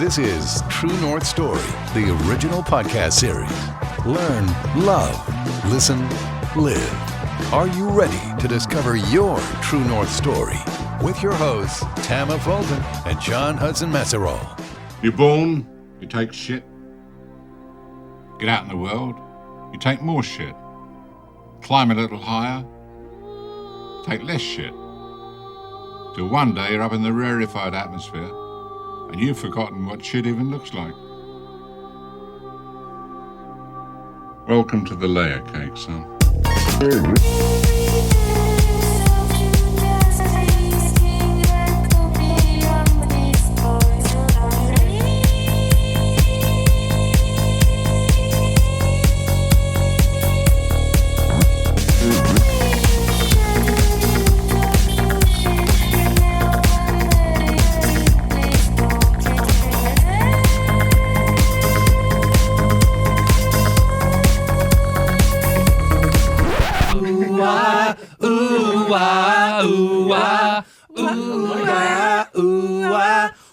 This is True North Story, the original podcast series. Learn, love, listen, live. Are you ready to discover your True North Story? With your hosts, Tama Fulton and John Hudson Masserol. You're born, you take shit. Get out in the world, you take more shit. Climb a little higher, take less shit. Till one day you're up in the rarefied atmosphere and you've forgotten what shit even looks like. Welcome to the layer cake, son.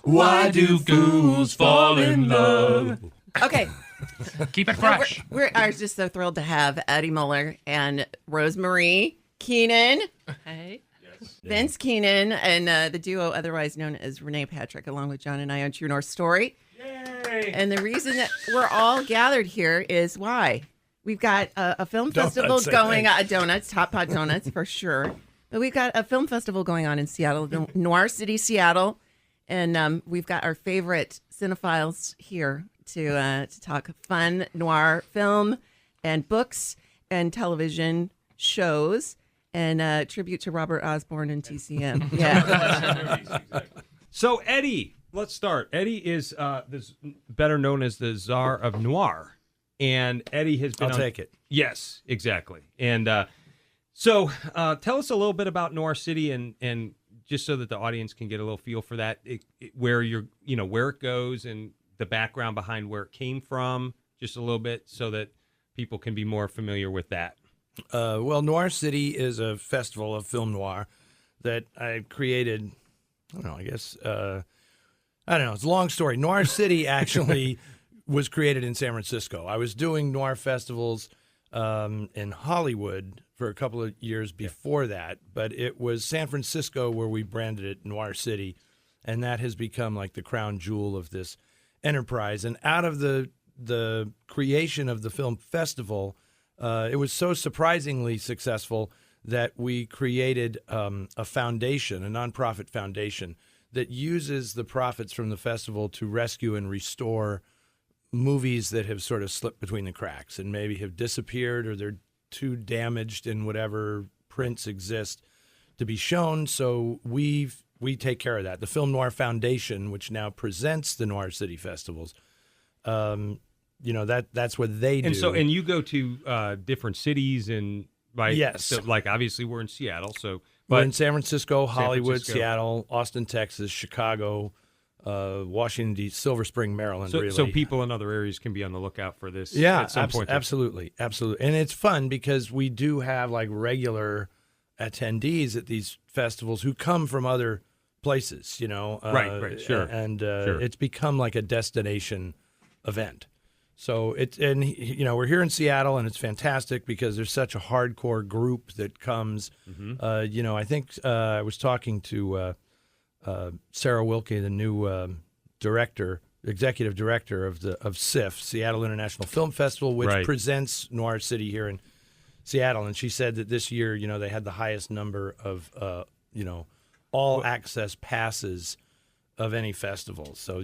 Why do fools fall in love? Okay. Keep it fresh. We are just so thrilled to have Eddie Muller and Rosemarie Keenan. Hey. Vince Keenan and the duo otherwise known as Renee Patrick, along with John and I on True North Story. Yay! And the reason that we're all gathered here is why? We've got a film festival going on. Donuts, Top Pot Donuts for sure. But we've got a film festival going on in Seattle, the Noir City Seattle. And we've got our favorite cinephiles here to talk fun noir film and books and television shows and tribute to Robert Osborne and TCM. Yeah. So Eddie, let's start. Eddie is better known as the Czar of Noir, and Eddie has been. I'll take it. Yes, exactly. And so tell us a little bit about Noir City and. Just so that the audience can get a little feel for that, where where it goes and the background behind where it came from, just a little bit, so that people can be more familiar with that. Well, Noir City is a festival of film noir that I created. I don't know. I guess I don't know. It's a long story. Noir City actually was created in San Francisco. I was doing noir festivals in Hollywood for a couple of years before that, but it was San Francisco where we branded it Noir City, and that has become like the crown jewel of this enterprise. And out of the creation of the film festival, it was so surprisingly successful that we created a foundation, a nonprofit foundation, that uses the profits from the festival to rescue and restore movies that have sort of slipped between the cracks and maybe have disappeared or they're too damaged in whatever prints exist to be shown. So we take care of that. The Film Noir Foundation, which now presents the Noir City festivals, that's what they do. And you go to different cities and right. Yes. So, like obviously we're in Seattle, so we're in San Francisco, Hollywood, Seattle, Austin, Texas, Chicago, Washington, D.C., Silver Spring, Maryland. So people in other areas can be on the lookout for this. Yeah, at some point. Absolutely. And it's fun because we do have like regular attendees at these festivals who come from other places. Right, sure. And sure. It's become like a destination event. So we're here in Seattle, and it's fantastic because there's such a hardcore group that comes. Mm-hmm. I think I was talking to Sarah Wilke, the new executive director of SIFF, Seattle International Film Festival, which presents Noir City here in Seattle, and she said that this year, they had the highest number of all access passes of any festival. So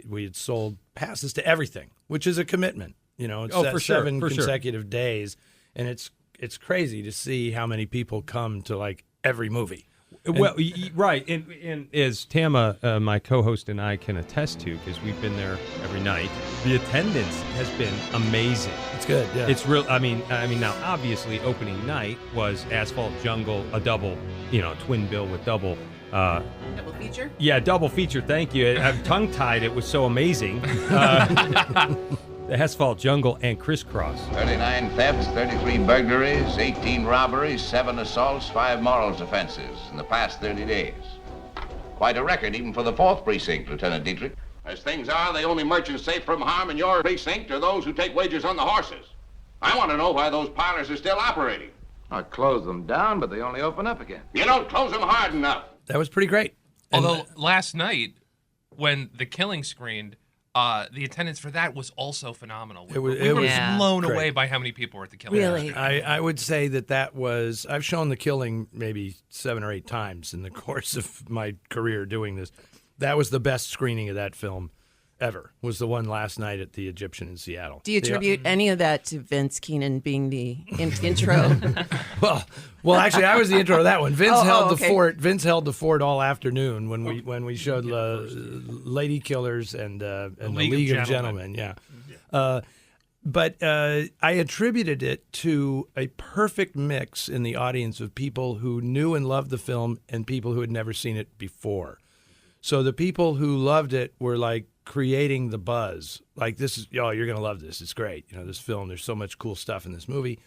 we had sold passes to everything, which is a commitment. It's for sure, 7 consecutive days, and it's crazy to see how many people come to like every movie. Well, right, and as Tama, my co-host, and I can attest to, because we've been there every night, the attendance has been amazing. It's good, yeah. It's real. I mean, now obviously opening night was Asphalt Jungle, a double, twin bill with double. Double feature? Yeah, double feature. Thank you. I'm tongue-tied. It was so amazing. The Asphalt Jungle and Crisscross. 39 thefts, 33 burglaries, 18 robberies, 7 assaults, 5 morals offenses in the past 30 days. Quite a record even for the 4th Precinct, Lieutenant Dietrich. As things are, the only merchants safe from harm in your precinct are those who take wagers on the horses. I want to know why those parlors are still operating. I close them down, but they only open up again. You don't close them hard enough. That was pretty great. Although last night, when The Killing screened, the attendance for that was also phenomenal. We were blown away by how many people were at The Killing. Really? I would say that was, I've shown The Killing maybe 7 or 8 times in the course of my career doing this. That was the best screening of that film ever, was the one last night at the Egyptian in Seattle. Do you attribute any of that to Vince Keenan being the intro? Well, actually, I was the intro of that one. Vince held okay. the fort. Vince held the fort all afternoon when we showed Lady Killers and the League of Gentlemen. Yeah. But I attributed it to a perfect mix in the audience of people who knew and loved the film and people who had never seen it before. So the people who loved it were like creating the buzz. Like, this is, you're going to love this. It's great. This film, there's so much cool stuff in this movie.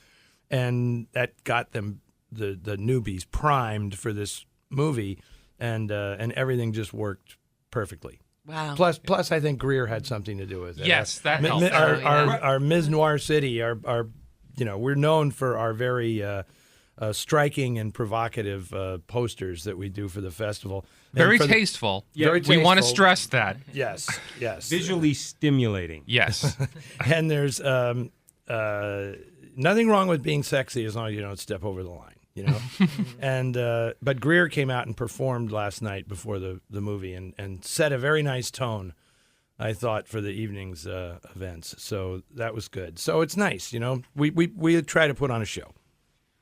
And that got them, the newbies, primed for this movie. And everything just worked perfectly. Wow. Plus, I think Greer had something to do with it. Yes, that helped. Our Ms. Noir City, we're known for our very striking and provocative posters that we do for the festival. Very tasteful. Very We want to tasteful. stress that. Yes. Visually stimulating. Yes. And there's nothing wrong with being sexy as long as you don't step over the line, And but Greer came out and performed last night before the movie and set a very nice tone, I thought, for the evening's events. So that was good. So it's nice, We try to put on a show.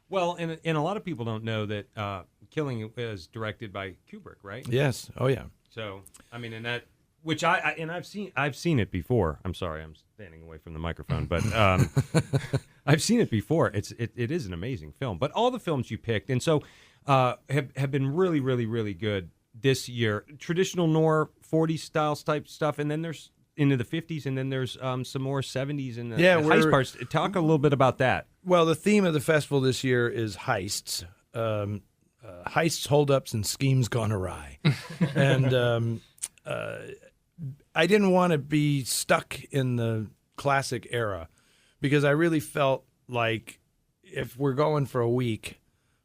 Well, and a lot of people don't know that Killing is directed by Kubrick, right? Yes. Oh yeah. So I mean, and that, which I've seen it before. I'm sorry, I'm standing away from the microphone, but I've seen it before. It is an amazing film. But all the films you picked, and so have been really, really, really good this year. Traditional noir, 40s style type stuff, and then there's into the 50s, and then there's some more 70s and the heist parts. Talk a little bit about that. Well, the theme of the festival this year is heists. Heists, holdups, and schemes gone awry. And I didn't want to be stuck in the classic era because I really felt like if we're going for a week,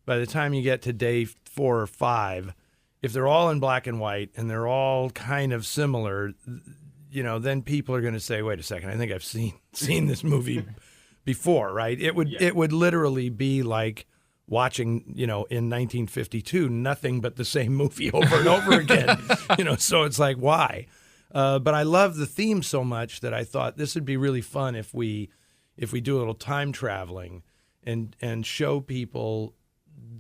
by the time you get to day 4 or 5, if they're all in black and white and they're all kind of similar, then people are going to say, wait a second, I think I've seen this movie before, right? It would literally be like watching, in 1952, nothing but the same movie over and over again, so it's like, why? But I love the theme so much that I thought this would be really fun if we do a little time traveling and show people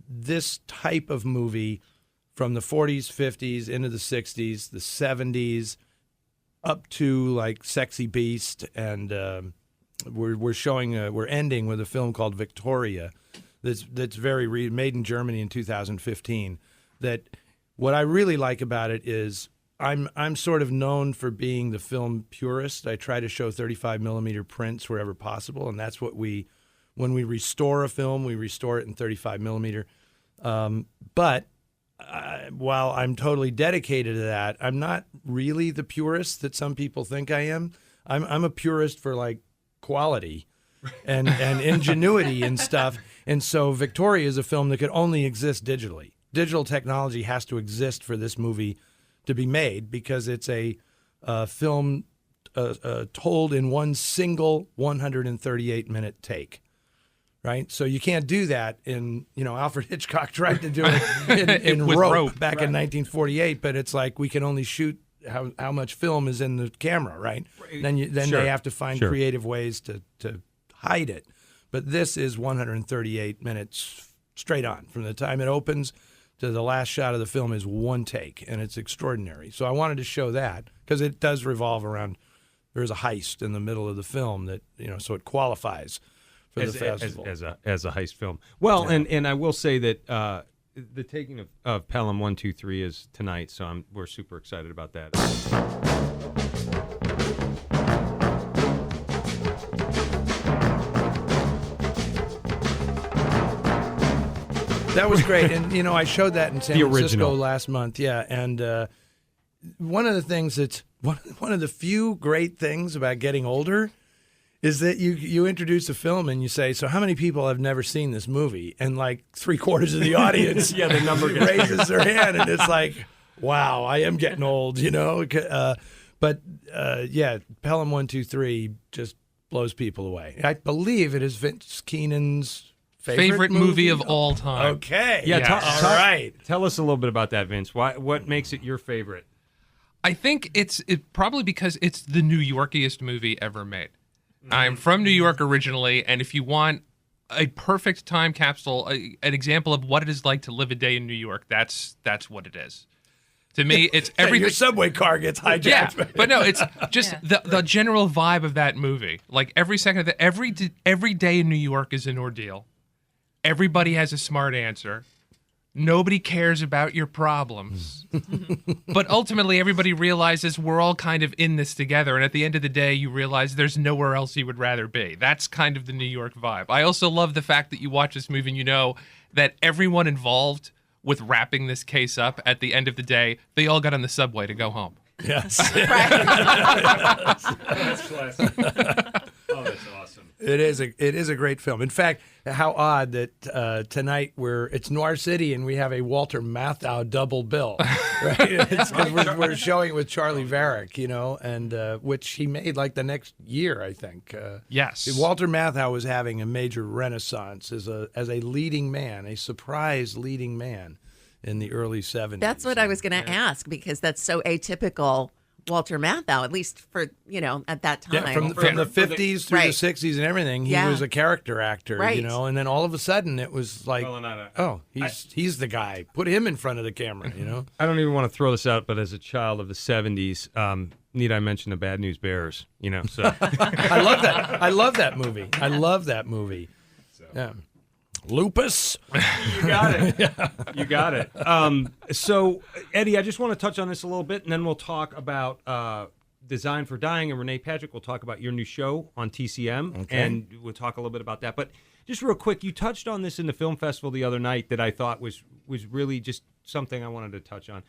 this type of movie from the 40s, 50s, into the 60s, the 70s, up to like Sexy Beast, and we're ending with a film called Victoria that's very made in Germany in 2015. That what I really like about it is I'm sort of known for being the film purist. I try to show 35 millimeter prints wherever possible, and that's what when we restore a film, we restore it in 35 millimeter. But while I'm totally dedicated to that, I'm not really the purist that some people think I am. I'm a purist for like quality and ingenuity and stuff. And so Victoria is a film that could only exist digitally. Digital technology has to exist for this movie to be made because it's a film told in one single 138-minute take. Right, so you can't do that in, Alfred Hitchcock tried to do it in rope back in 1948, but it's like we can only shoot how much film is in the camera, right? Then they have to find creative ways to hide it. But this is 138 minutes straight on. From the time it opens to the last shot of the film is one take, and it's extraordinary. So I wanted to show that because it does revolve around, there's a heist in the middle of the film that, so it qualifies for the festival. As a heist film. Well, yeah. and I will say that the taking of Pelham 1, 2, 3 is tonight, so we're super excited about that. That was great, and I showed that in San Francisco last month. Yeah, and one of the things that's one of the few great things about getting older is that you introduce a film and you say, so how many people have never seen this movie? And like 3/4 of the audience the number raises their hand, and it's like, wow, I am getting old, But Pelham 1, 2, 3 just blows people away. I believe it is Vince Keenan's favorite movie of all time. Okay. Yeah, Yes. All right. Tell us a little bit about that, Vince. What makes it your favorite? I think it's probably because it's the New Yorkiest movie ever made. I'm from New York originally, and if you want a perfect time capsule, an example of what it is like to live a day in New York, that's what it is. To me, it's everything. Your subway car gets hijacked. Yeah, but no, it's just the general vibe of that movie. Like every second of every day in New York is an ordeal. Everybody has a smart answer. Nobody cares about your problems. But ultimately, everybody realizes we're all kind of in this together. And at the end of the day, you realize there's nowhere else you would rather be. That's kind of the New York vibe. I also love the fact that you watch this movie and you know that everyone involved with wrapping this case up at the end of the day, they all got on the subway to go home. Yes. That's classic. Oh, that's awesome. It is a great film. In fact, how odd that tonight it's Noir City and we have a Walter Matthau double bill, right? It's 'cause we're showing it with Charlie Varick, and which he made like the next year, I think. Yes. Walter Matthau was having a major renaissance as a leading man, a surprise leading man in the early 70s. That's what I was going to ask, because that's so atypical Walter Matthau, at least for, at that time. Yeah, from the 50s through Right. the 60s and everything, he was a character actor, Right. and then all of a sudden it was like, he's the guy. Put him in front of the camera, I don't even want to throw this out, but as a child of the 70s, need I mention the Bad News Bears? So I love that. I love that movie. Yeah. Lupus. You got it. You got it. So, Eddie, I just want to touch on this a little bit, and then we'll talk about Design for Dying, and Renee Patrick will talk about your new show on TCM, and we'll talk a little bit about that. But just real quick, you touched on this in the film festival the other night that I thought was really just something I wanted to touch on.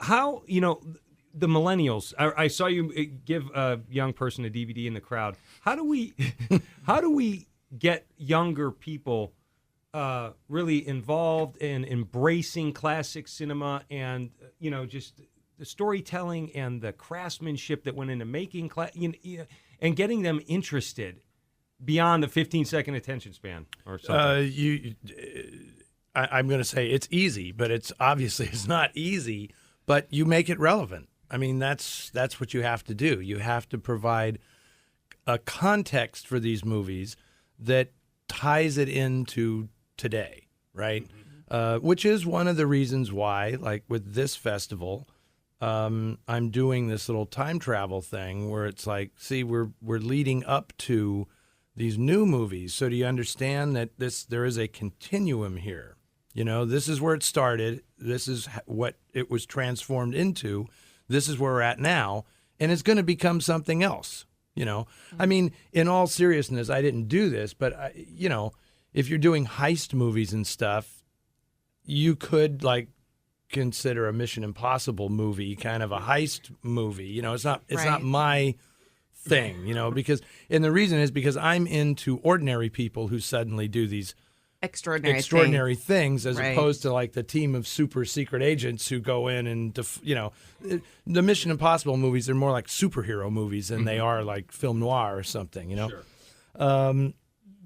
How, the millennials, I saw you give a young person a DVD in the crowd. How do we get younger people really involved in embracing classic cinema and, just the storytelling and the craftsmanship that went into making and getting them interested beyond the 15-second attention span or something? I'm going to say it's easy, but it's not easy, but you make it relevant. I mean, that's what you have to do. You have to provide a context for these movies that ties it into today, right? Which is one of the reasons why, like with this festival, I'm doing this little time travel thing where it's like, see, we're leading up to these new movies. So do you understand that there is a continuum here? This is where it started. This is what it was transformed into. This is where we're at now, and it's going to become something else. I mean, in all seriousness, I didn't do this, but if you're doing heist movies and stuff, you could like consider a Mission Impossible movie kind of a heist movie. It's not my thing, and the reason is because I'm into ordinary people who suddenly do these extraordinary things as opposed to like the team of super secret agents who go in and the Mission Impossible movies are more like superhero movies than they are like film noir or something, Sure.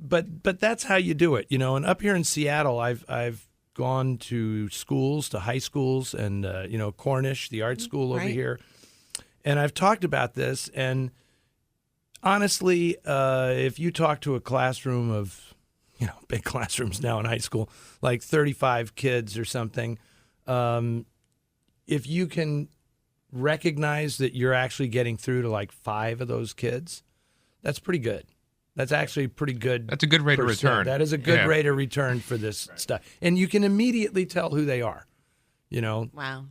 But that's how you do it, and up here in Seattle I've gone to schools, to high schools, and Cornish, the art school over here, and I've talked about this, and honestly, if you talk to a classroom of big classrooms now in high school, like 35 kids or something, if you can recognize that you're actually getting through to like 5 of those kids, that's pretty good. That's actually pretty good. That's a good rate of return. That is a good rate of return for this stuff. And you can immediately tell who they are, Wow.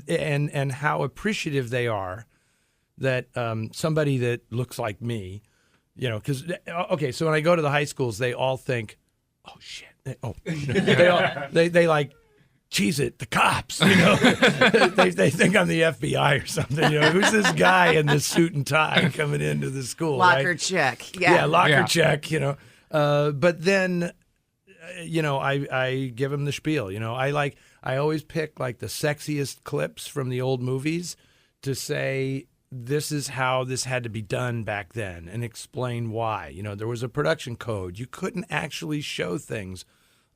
And how appreciative they are that somebody that looks like me, because, so when I go to the high schools, they all think, oh, shit. They cheese it, the cops, you know. they think I'm the FBI or something, you know. Who's this guy in this suit and tie coming into the school? Locker right? check. Yeah, locker check, you know. But then, you know, I give him the spiel, you know. I always pick like the sexiest clips from the old movies to say, this is how this had to be done back then, and explain why. You know, there was a production code. You couldn't actually show things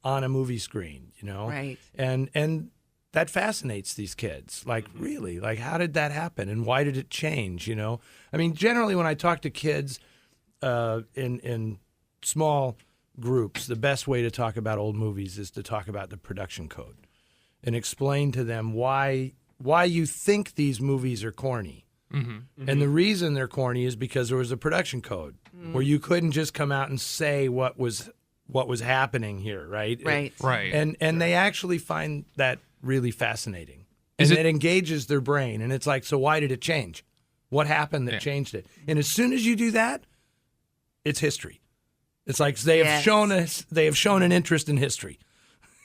on a movie screen, you know? Right. And that fascinates these kids. Like, really? Like, how did that happen? And why did it change, you know? I mean, generally when I talk to kids in small groups, the best way to talk about old movies is to talk about the production code and explain to them why you think these movies are corny. Mm-hmm. And the reason they're corny is because there was a production code where you couldn't just come out and say what was happening here, right? Right. And they actually find that really fascinating. And it engages their brain. And it's like, so why did it change? What happened that changed it? And as soon as you do that, it's history. It's like they have shown an interest in history.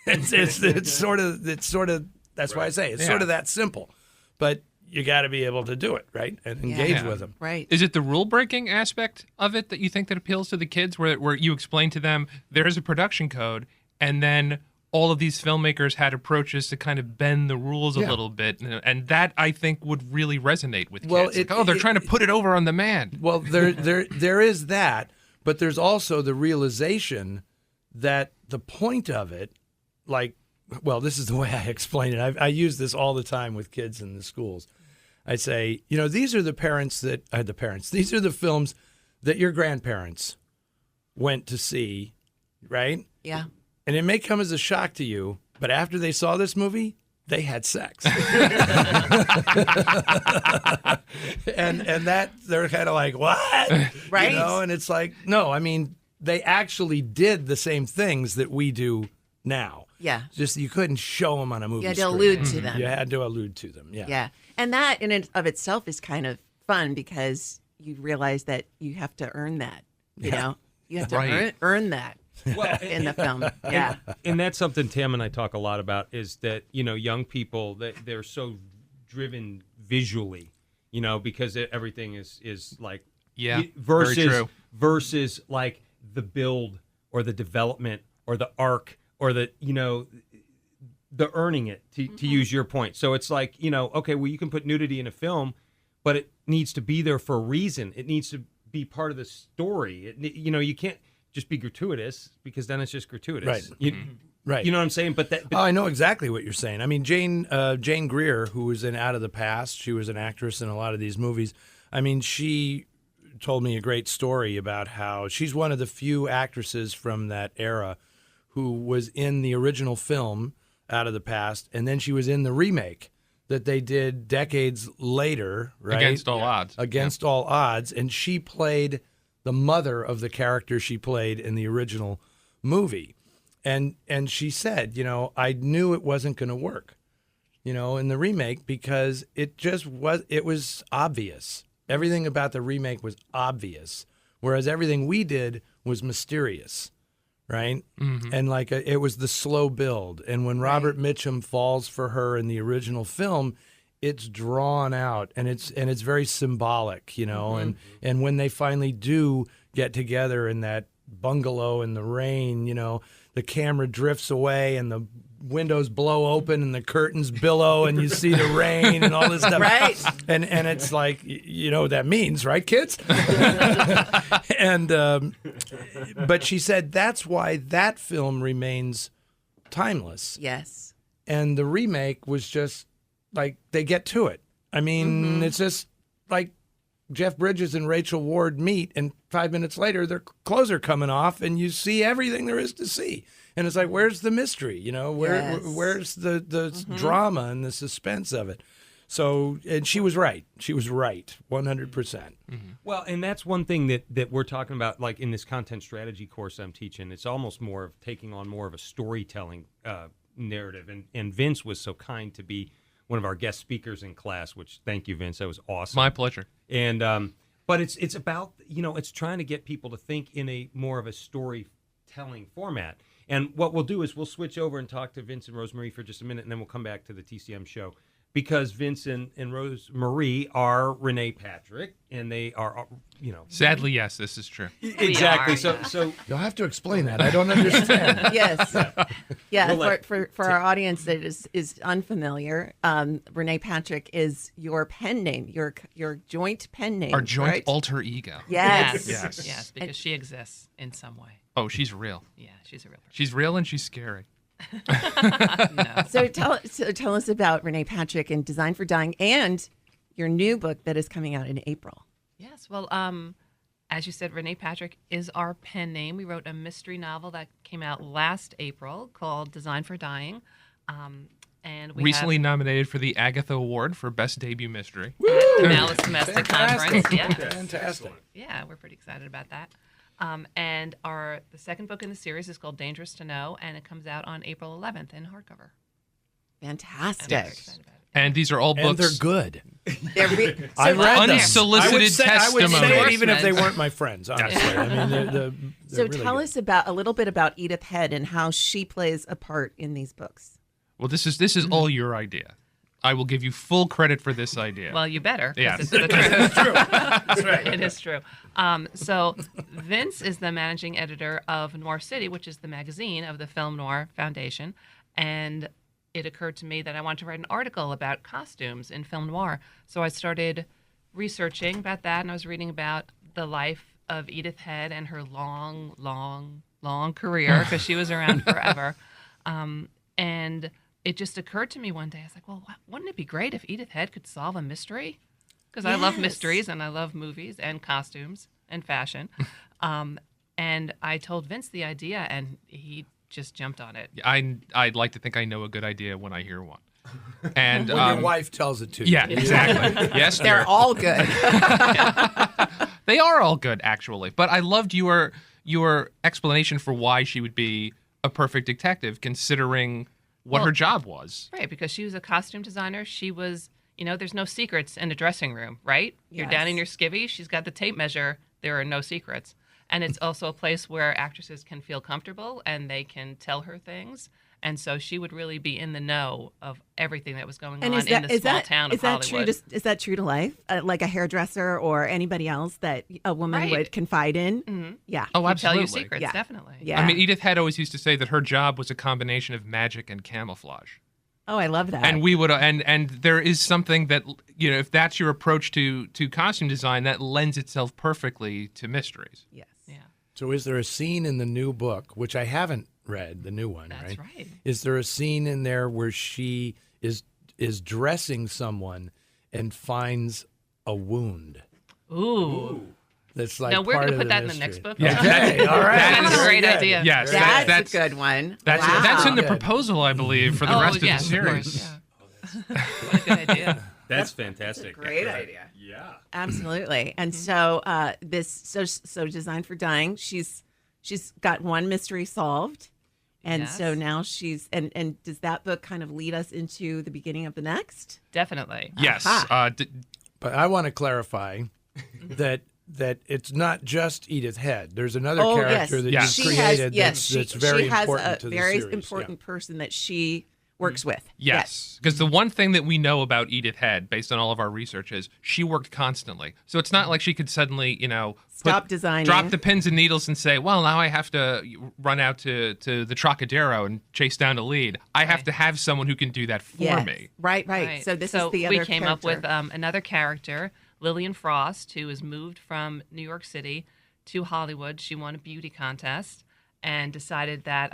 It's sort of that's why I say it's sort of that simple. But you got to be able to do it, right? And engage with them. Right. Is it the rule-breaking aspect of it that you think that appeals to the kids, where you explain to them there's a production code, and then all of these filmmakers had approaches to kind of bend the rules a little bit, and that, I think, would really resonate with kids. They're trying to put it over on the man. Well, there is that, but there's also the realization that the point of it, like, well, this is the way I explain it. I use this all the time with kids in the schools. I say, you know, these are the these are the films that your grandparents went to see, right? Yeah. And it may come as a shock to you, but after they saw this movie, they had sex. and that they're kind of like, what? Right. You know, and it's like, no, I mean, they actually did the same things that we do now. Yeah. Just you couldn't show them on a movie You had to screen. allude to them. You had to allude to them, yeah. Yeah. And that in and of itself is kind of fun because you realize that you have to earn that, you know? You have to earn that in the film. Yeah. And that's something Tam and I talk a lot about is that, you know, young people, they're so driven visually, you know, because everything is like very true. versus like the build or the development or the arc or the, you know, the earning it, to use your point. So it's like, you know, okay, well, you can put nudity in a film, but it needs to be there for a reason. It needs to be part of the story. You know, you can't just be gratuitous because then it's just gratuitous. Right. Right. You know what I'm saying? But I know exactly what you're saying. I mean, Jane Greer, who was in Out of the Past, she was an actress in a lot of these movies. I mean, she told me a great story about how she's one of the few actresses from that era who was in the original film Out of the Past, and then she was in the remake that they did decades later, right? Against all odds. Against all odds, and she played the mother of the character she played in the original movie. And she said, you know, I knew it wasn't going to work, you know, in the remake because it was obvious. Everything about the remake was obvious, whereas everything we did was mysterious. Right? Mm-hmm. And like it was the slow build. And when Robert Mitchum falls for her in the original film, it's drawn out and it's very symbolic, you know, and when they finally do get together in that bungalow in the rain, you know, the camera drifts away and the windows blow open and the curtains billow and you see the rain and all this stuff. Right. And it's like, you know what that means, right, kids? And but she said that's why that film remains timeless. Yes. And the remake was just like they get to it. I mean, it's just like Jeff Bridges and Rachel Ward meet and 5 minutes later their clothes are coming off and you see everything there is to see. And it's like, where's the mystery? You know, where's the drama and the suspense of it? So, and she was right. She was right, 100%. Well, and that's one thing that we're talking about, like in this content strategy course I'm teaching. It's almost more of taking on more of a storytelling narrative. And Vince was so kind to be one of our guest speakers in class, which thank you, Vince. That was awesome. My pleasure. And but it's about, you know, it's trying to get people to think in a more of a storytelling format. And what we'll do is we'll switch over and talk to Vince and Rosemarie for just a minute, and then we'll come back to the TCM show. Because Vince and Rosemarie are Renee Patrick, and they are, Sadly, yes, this is true. Exactly. So You'll have to explain that. I don't understand. Yes. Yeah. We'll For our audience that is unfamiliar, Renee Patrick is your pen name, your joint pen name. Our joint right? alter ego. Yes. Yes. Because she exists in some way. Oh, she's real. Yeah, she's a real person. She's real and she's scary. No. So tell us about Renee Patrick and Design for Dying and your new book that is coming out in April. Yes. Well, as you said, Renee Patrick is our pen name. We wrote a mystery novel that came out last April called Design for Dying. And we Recently nominated for the Agatha Award for Best Debut Mystery. at the Malice Domestic Conference. Yeah. Fantastic. Yeah, we're pretty excited about that. And the second book in the series is called Dangerous to Know, and it comes out on April 11th in hardcover. Fantastic. I'm very excited about it. And these are all And books. they're good. So I read them. Unsolicited I would say testimony. it even if they weren't my friends, honestly. I mean, they're So really tell good. us a little bit about Edith Head and how she plays a part in these books. Well, this is all your idea. I will give you full credit for this idea. Well, you better. 'Cause Yes. It's the truth. That's true. That's right. It is true. So Vince is the managing editor of Noir City, which is the magazine of the Film Noir Foundation. And it occurred to me that I wanted to write an article about costumes in film noir. So I started researching about that, and I was reading about the life of Edith Head and her long, long, long career, because she was around forever. And it just occurred to me one day, I was like, well, wouldn't it be great if Edith Head could solve a mystery? Because I love mysteries, and I love movies and costumes and fashion. And I told Vince the idea, and he just jumped on it. I'd like to think I know a good idea when I hear one. And When your wife tells it to you. yeah, exactly. Yes, They're all good. they are all good, actually. But I loved your explanation for why she would be a perfect detective, considering what her job was. Right, because she was a costume designer. She was, there's no secrets in a dressing room, right? You're down in your skivvy. She's got the tape measure. There are no secrets. And it's also a place where actresses can feel comfortable and they can tell her things. And so she would really be in the know of everything that was going on in the small town of Hollywood. Is that true to life? Like a hairdresser or anybody else that a woman would confide in? Mm-hmm. Yeah. Oh, Tell absolutely. you secrets, definitely. Yeah. I mean, Edith Head always used to say that her job was a combination of magic and camouflage. Oh, I love that. And we would, and there is something that, if that's your approach to costume design, that lends itself perfectly to mysteries. Yes. Yeah. So is there a scene in the new book, which I haven't read, the new one, That's right. Is there a scene in there where she is dressing someone and finds a wound? Ooh. That's like No, we're part going to of put that in the mystery. next book. Yeah. Okay, all right. That's a Very great good. idea. Yes, That's a good one. That's in the Good. proposal, I believe, for the Oh, rest of the yes, series. course, yeah. What a good idea. that's fantastic. Great idea. Yeah. Absolutely. And so so Design for Dying, she's got one mystery solved. And Yes. so now she's and does that book kind of lead us into the beginning of the next? Definitely. Yes. But I want to clarify that it's not just Edith Head. There's another Oh, character that Yes. you She created has, that's very she has important a to the very series. important person that she works with. Yes, because the one thing that we know about Edith Head, based on all of our research, is she worked constantly. So it's not like she could suddenly, Stop designing. drop the pins and needles and say, well, now I have to run out to the Trocadero and chase down a lead. I have to have someone who can do that for Yes. me. Right. So this is the other we came up with character. another character, Lillian Frost, who has moved from New York City to Hollywood. She won a beauty contest and decided that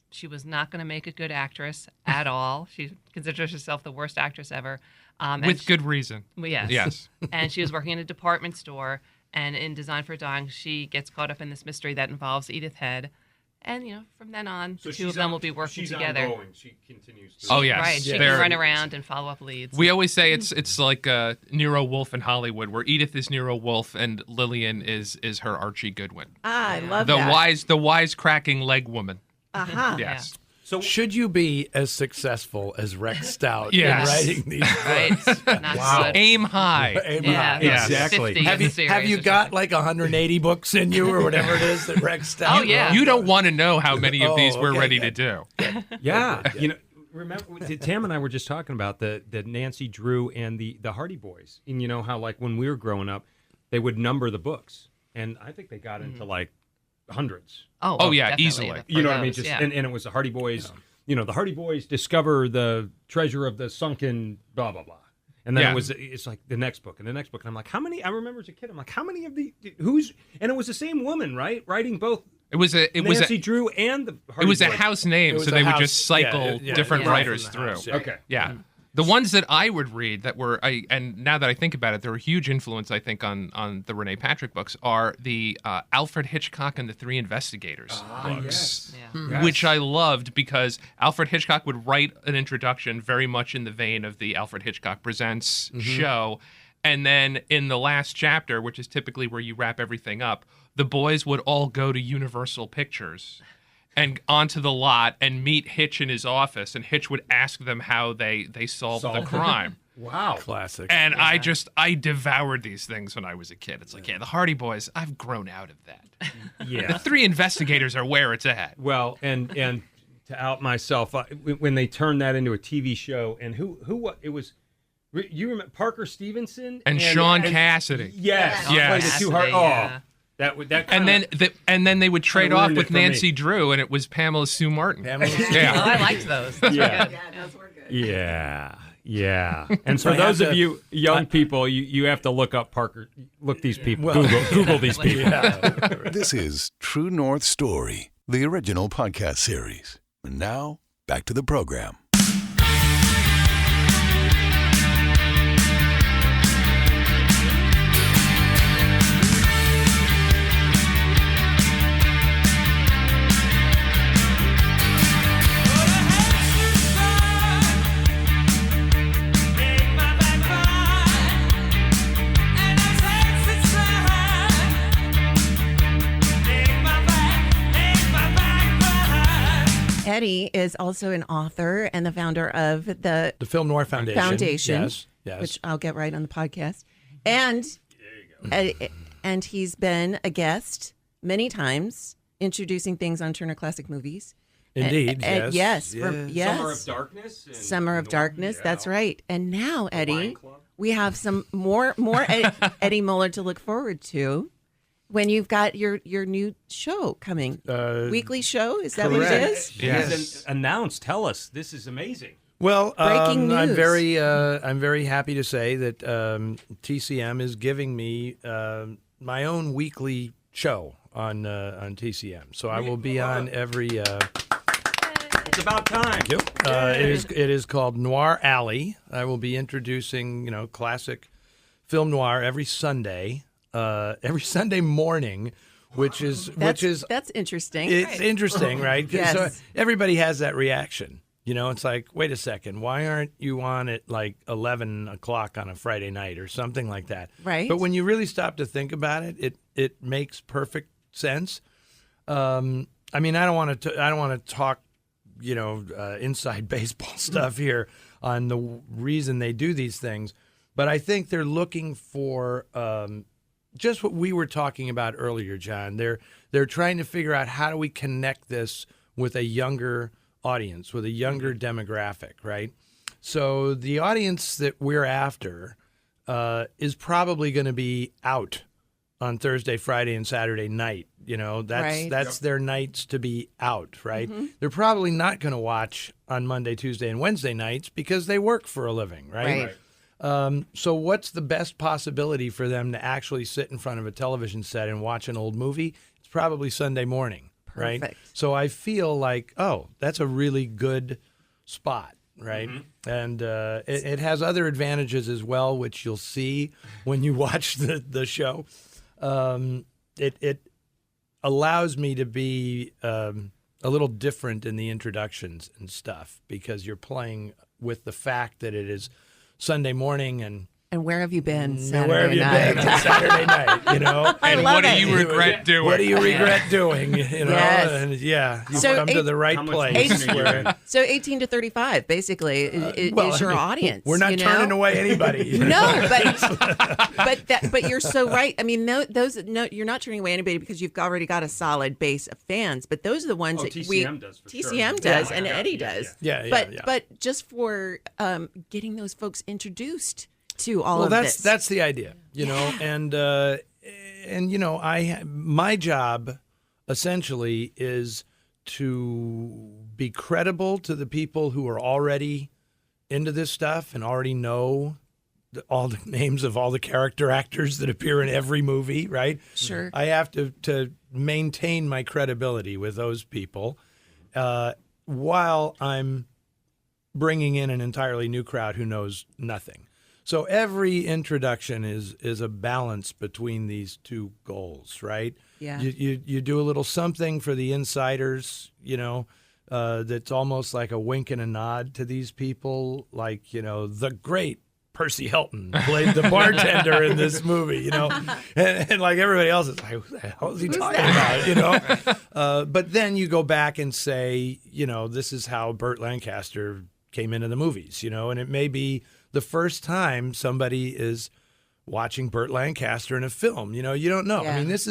she was not going to make a good actress at all. She considers herself the worst actress ever. With good reason. Well, yes. Yes. And she was working in a department store, and in Design for Dying, she gets caught up in this mystery that involves Edith Head. And, from then on, the two of them will be working together. Ongoing. She continues to. Oh, yes. Right. She They're- can run around and follow up leads. We always say it's like Nero Wolfe in Hollywood, where Edith is Nero Wolfe and Lillian is her Archie Goodwin. I love The that. wisecracking leg woman. Uh-huh. Yes. So should you be as successful as Rex Stout Yes. in writing these books? Right. Not Wow. good. Aim high. Yeah. Yes. Exactly. 50 Have you, series have you or got like 180 books in you or whatever it is that Rex Stout? Oh, yeah. You don't want to know how many of these we're okay, ready good. to do. Yeah, you know, remember Tam and I were just talking about the Nancy Drew and the Hardy Boys, and you know how like when we were growing up, they would number the books, and I think they got into like hundreds. Oh, yeah, definitely easily. for You know what I mean? those, Just yeah. and it was the Hardy Boys. You know, the Hardy Boys discover the treasure of the sunken blah blah blah. And then Yeah. it's like the next book and the next book. And I'm like, how many? I remember as a kid, I'm like, how many of the who's? And it was the same woman, right? Writing both It was Nancy Drew and the Hardy It was a Boys. house name, It was so a they would house- just cycle yeah, different yeah. writers From the through. house, yeah. Okay. Yeah. The ones that I would read that were, and now that I think about it, they're a huge influence, I think, on the Renee Patrick books, are the Alfred Hitchcock and the Three Investigators books, Yeah. which I loved because Alfred Hitchcock would write an introduction very much in the vein of the Alfred Hitchcock Presents show. And then in the last chapter, which is typically where you wrap everything up, the boys would all go to Universal Pictures and onto the lot and meet Hitch in his office, and Hitch would ask them how they solved the crime. Wow. Classic. And I devoured these things when I was a kid. It's like, the Hardy Boys, I've grown out of that. Yeah. The Three Investigators are where it's at. Well, and to out myself, when they turned that into a TV show, and who it was, you remember Parker Stevenson And Sean Cassidy. Yes, Yes. played the two heart. Cassidy, yeah. That And then they would trade Kinda off ruined with it for me. Nancy Drew, and it was Pamela Sue Martin. Oh, Yeah. I liked those. Those Yeah. were good. those were good. Yeah. And for I those have of to- you young people, you have to look up Parker. Look these people. Google these people. This is True North Story, the original podcast series. And now, back to the program. Eddie is also an author and the founder of the The Film Noir Foundation. Yes. which I'll get right on the podcast. And and he's been a guest many times introducing things on Turner Classic Movies. Indeed, yes. Yes. Yes. Summer of Darkness. and Summer of Noir, Darkness. yeah. That's right. And now, Eddie, Wine Club. we have some more Eddie Muller to look forward to when you've got your new show coming. Weekly show? Is that what it correct. is? Yes. Yes. Announced. Tell us. This is amazing. Well, Breaking I'm news. very happy to say that TCM is giving me my own weekly show on TCM. So I will be on every. It's about time. It is called Noir Alley. I will be introducing classic film noir every Sunday morning, which is That's interesting. it's interesting, right? 'Cause, Yes. everybody has that reaction. It's like, wait a second, why aren't you on at like 11 o'clock on a Friday night or something like that? Right. But when you really stop to think about it, it makes perfect sense. I mean, I don't want to talk, inside baseball stuff here on the reason they do these things, but I think they're looking for just what we were talking about earlier, John. They're trying to figure out how do we connect this with a younger audience, with a younger demographic, right? So the audience that we're after is probably going to be out on Thursday, Friday, and Saturday night. Right. That's their nights to be out, right? They're probably not going to watch on Monday, Tuesday, and Wednesday nights because they work for a living, right? So what's the best possibility for them to actually sit in front of a television set and watch an old movie? It's probably Sunday morning, right? Perfect. So I feel like, that's a really good spot, right? And it has other advantages as well, which you'll see when you watch the show. It allows me to be a little different in the introductions and stuff because you're playing with the fact that it is Sunday morning and And where have you been Where have Saturday you night? been on Saturday night? You know, I And love what do it. you regret doing? what do you regret doing? You know, Yes. and yeah, you've So come to the right How much place. listening you Where, So 18 to 35, basically, is your audience. We're not you know? turning away anybody. you know? No, but you're so right. I mean, you're not turning away anybody because you've already got a solid base of fans. But those are the ones that TCM does for sure. TCM does, Yeah, and yeah, Eddie yeah, does. yeah. But just for getting those folks introduced to all Well, of this. that's the idea, you know, and you know, my job essentially is to be credible to the people who are already into this stuff and already know all the names of all the character actors that appear in every movie, right? Sure. I have to maintain my credibility with those people while I'm bringing in an entirely new crowd who knows nothing. So every introduction is a balance between these two goals, right? Yeah. You do a little something for the insiders, you know, that's almost like a wink and a nod to these people, like, you know, the great Percy Hilton played the bartender in this movie, you know, and like everybody else is like, who the hell is he talking about, you know? But then you go back and say, you know, this is how Burt Lancaster came into the movies, you know, and it may be the first time somebody is watching Burt Lancaster in a film. You know, you don't know. Yeah. I mean, this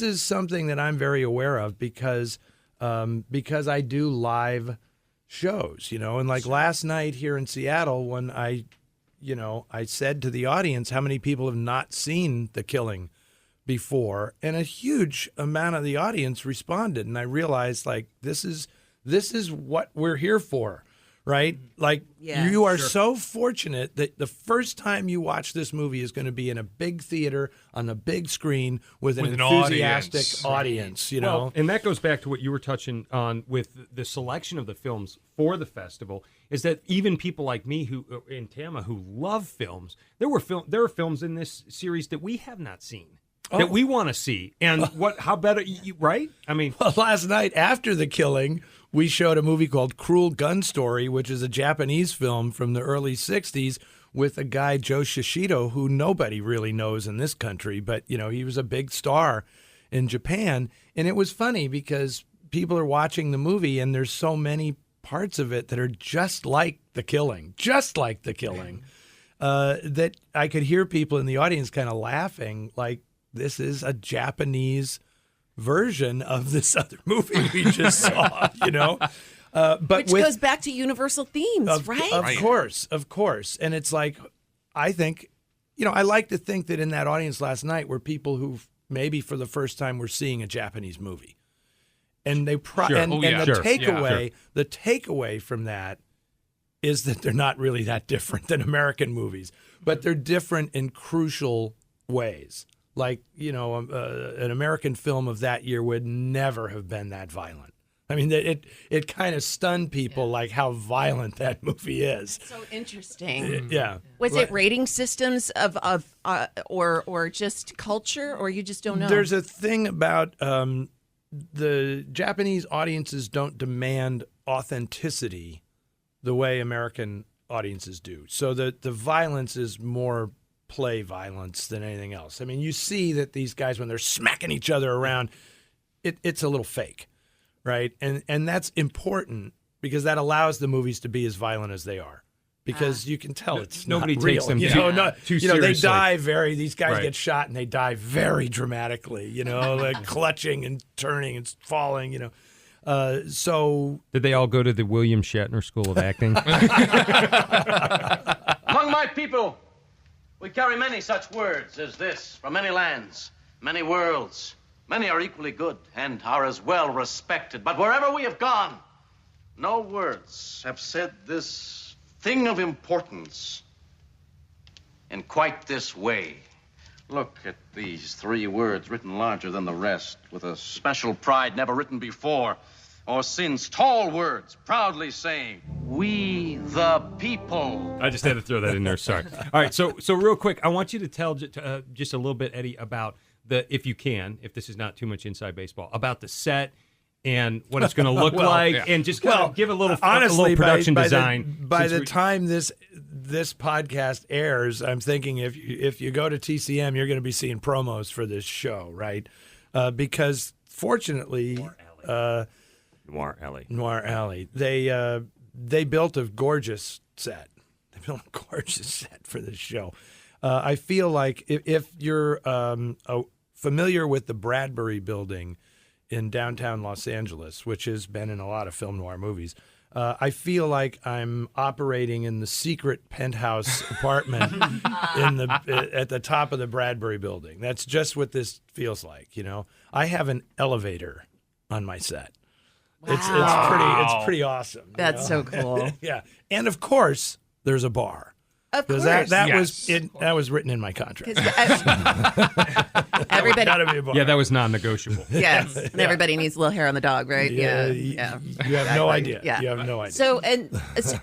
is something that I'm very aware of because I do live shows, you know, and like last night here in Seattle when I said to the audience how many people have not seen The Killing before, and a huge amount of the audience responded, and I realized like this is what we're here for. Right? Like, Yeah, you are so fortunate that the first time you watch this movie is going to be in a big theater on a big screen with an enthusiastic audience, you know? Well, and that goes back to what you were touching on with the selection of the films for the festival, is that even people like me who in Tama who love films, there are films in this series that we have not seen. That we want to see. And how better, right? I mean, Well, last night after The Killing, we showed a movie called Cruel Gun Story, which is a Japanese film from the early 60s with a guy, Joe Shishido, who nobody really knows in this country, but, you know, he was a big star in Japan. And it was funny because people are watching the movie and there's so many parts of it that are just like The Killing, that I could hear people in the audience kind of laughing like, this is a Japanese version of this other movie we just saw, you know? Which goes back to universal themes, right? Of course. And it's like, I think, you know, I like to think that in that audience last night were people who maybe for the first time were seeing a Japanese movie. And the takeaway from that is that they're not really that different than American movies, but they're different in crucial ways. Like, you know, an American film of that year would never have been that violent. I mean, it kind of stunned people like how violent that movie is. So interesting. Yeah. Was it rating systems or just culture, or you just don't know? There's a thing about the Japanese audiences don't demand authenticity the way American audiences do. So the violence is more play violence than anything else. I mean, you see that these guys, when they're smacking each other around, it's a little fake, right? And that's important because that allows the movies to be as violent as they are. Because you can tell it's nobody not takes real. them too You know, they seriously. die these guys Right. get shot and they die very dramatically, you know, like clutching and turning and falling, you know. So did they all go to the William Shatner School of Acting? Among my people, we carry many such words as this from many lands, many worlds. Many are equally good and are as well respected. But wherever we have gone, no words have said this thing of importance in quite this way. Look at these 3 words written larger than the rest, with a special pride never written before or since. Tall words proudly saying, "We the people." I just had to throw that in there. Sorry. All right. So real quick, I want you to tell just a little bit, Eddie, about if you can, if this is not too much inside baseball, about the set and what it's going to look like, and just kind of give a little honestly, production by design. By the time this this podcast airs, I'm thinking if you go to TCM, you're going to be seeing promos for this show, right? Because fortunately, Noir Alley. Noir Alley, they built a gorgeous set. They built a gorgeous set for this show. I feel like if you're familiar with the Bradbury Building in downtown Los Angeles, which has been in a lot of film noir movies, I feel like I'm operating in the secret penthouse apartment at the top of the Bradbury Building. That's just what this feels like. You know, I have an elevator on my set. Wow. It's pretty awesome. That's so cool. Yeah, and of course there's a bar. Of course. That was written in my contract. Everybody, gotta be a bar. Yeah, that was non-negotiable. yes, and everybody needs a little hair on the dog, right? Yeah. You have no idea. Yeah. You have no idea. So,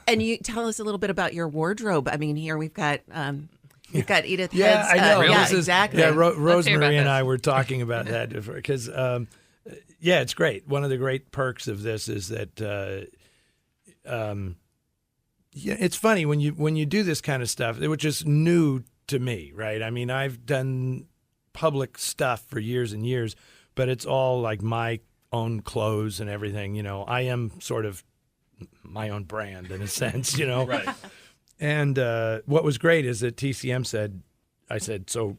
and you tell us a little bit about your wardrobe. I mean, here we've got Edith Head's. Yeah, I know. Yeah, This is- exactly. Yeah, Let's hear about Rosemarie and this. I were talking about that because, it's great. One of the great perks of this is that, it's funny when you do this kind of stuff, which is new to me, right? I mean, I've done public stuff for years and years, but it's all like my own clothes and everything. You know, I am sort of my own brand in a sense, you know. Right. And what was great is that TCM I said, so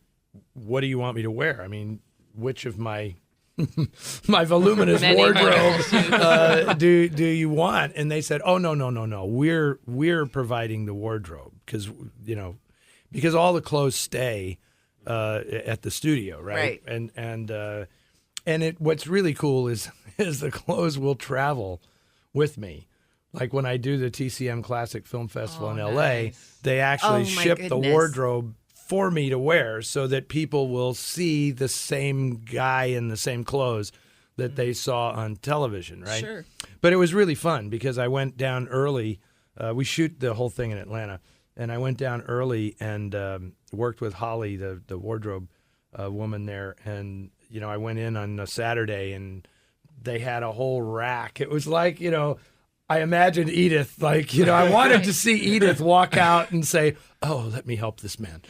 what do you want me to wear? I mean, which of my my voluminous Many wardrobe do you want? And they said, oh, no. We're providing the wardrobe because all the clothes stay at the studio, right? And what's really cool is the clothes will travel with me. Like when I do the TCM Classic Film Festival in LA, nice. they actually Oh, my ship the goodness. wardrobe for me to wear so that people will see the same guy in the same clothes that they saw on television, right? Sure. But it was really fun because I went down early. We shoot the whole thing in Atlanta, and I went down early and worked with Holly, the wardrobe woman there. And, I went in on a Saturday, and they had a whole rack. It was like, I imagined Edith, like, I wanted to see Edith walk out and say, oh, let me help this man.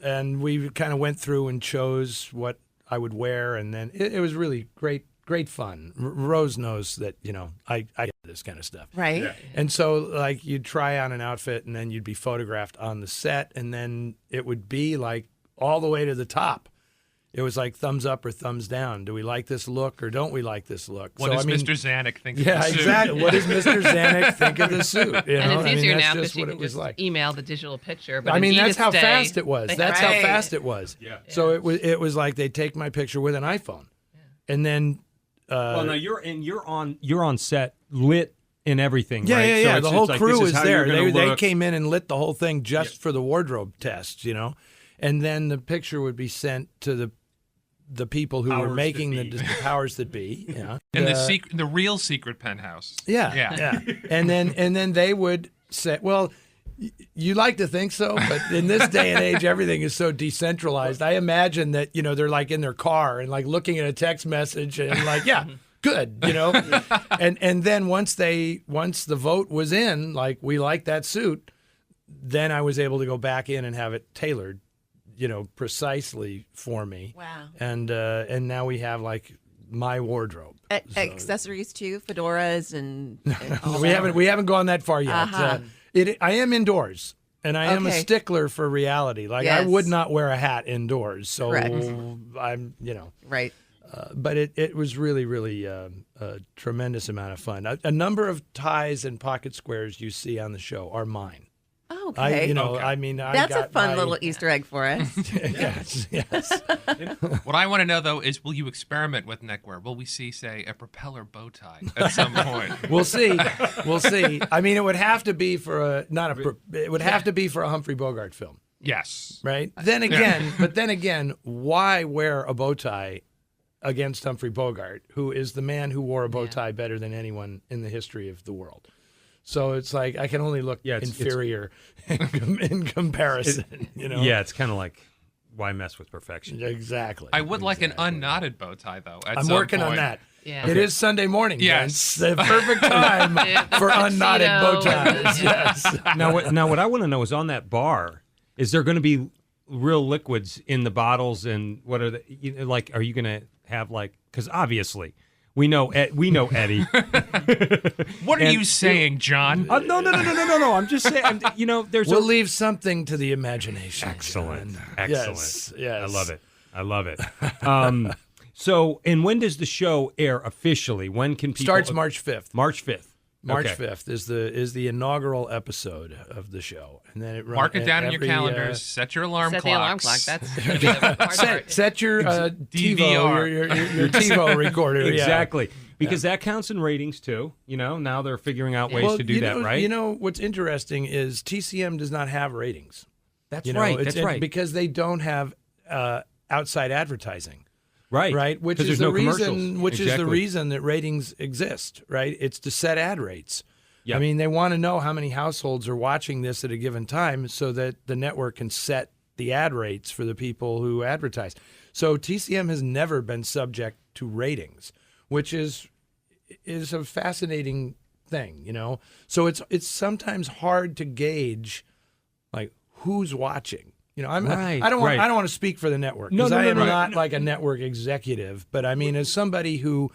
And we kind of went through and chose what I would wear. And then it was really great fun. Rose knows that, I get this kind of stuff. Right. Yeah. And so, like, you'd try on an outfit and then you'd be photographed on the set. And then it would be like all the way to the top. It was like thumbs up or thumbs down. Do we like this look or don't we like this look? What does Mr. Zanuck think of Yeah, the suit? exactly. What does Mr. Zanuck think of the suit? And it's easier now that's because just you what can it was just like. email the digital picture. But I in mean, that's Edith's how day, fast it was. That's how Right. fast it was. Yeah. So it was like they take my picture with an iPhone, and then Well, no, you're on set, lit and everything. yeah, right? yeah, So yeah. it's- The whole it's like, crew this was is how there. you're gonna They look. came in and lit the whole thing just for the wardrobe test, and then the picture would be sent to the people who were Powers making that the be. powers that be. In the real secret penthouse. Yeah. And then they would say, well, you like to think so, but in this day and age, everything is so decentralized. I imagine that, they're like in their car and like looking at a text message and like, yeah, good, and then once the vote was in, like, we like that suit, then I was able to go back in and have it tailored, precisely for me. Wow. And now we have like my wardrobe. Accessories too, fedoras and all We that. haven't gone that far yet. Uh-huh. I am indoors, and I am a Okay. stickler for reality. Like, I Yes. would not wear a hat indoors, so Correct. I'm Right. but it was really, really a tremendous amount of fun. A number of ties and pocket squares you see on the show are mine. Oh, okay. I mean, That's a got fun my- little Easter egg for us. yes. What I want to know, though, is will you experiment with neckwear? Will we see, say, a propeller bow tie at some point? We'll see. I mean, it would have to be for it would have to be for a Humphrey Bogart film, Yes. right? Then again, why wear a bow tie against Humphrey Bogart, who is the man who wore a bow tie better than anyone in the history of the world? So it's like I can only look inferior in comparison. Yeah, it's kind of like, why mess with perfection? Exactly. I would like an unknotted bow tie, though. I'm working on that. Yeah. It is Sunday morning. Yes. Vince. The perfect time for unknotted bow ties. Yes. Now, what I want to know is on that bar, is there going to be real liquids in the bottles, and what are like? Are you going to have because obviously we know Eddie. What are you saying, John? No. I'm just saying. We'll leave something to the imagination. Excellent. John. Excellent. Yes. I love it. So, and when does the show air officially? When can people? Starts March 5th. March 5th. March 5th is the inaugural episode of the show, and then it runs. Mark it down in your calendars. Set your alarm clocks. Set the alarm clock. That's gonna be the hard part. Set your TiVo, your TiVo recorder. Exactly, because that counts in ratings too. Now they're figuring out ways to do that, right? What's interesting is TCM does not have ratings. That's right. That's right. Because they don't have outside advertising. Right. Which is the reason. Which is the reason that ratings exist. Right. It's to set ad rates. Yep. I mean, they want to know how many households are watching this at a given time, so that the network can set the ad rates for the people who advertise. So TCM has never been subject to ratings, which is a fascinating thing. So it's sometimes hard to gauge, who's watching. I don't want to speak for the network, because I am not like a network executive, but I mean, as somebody who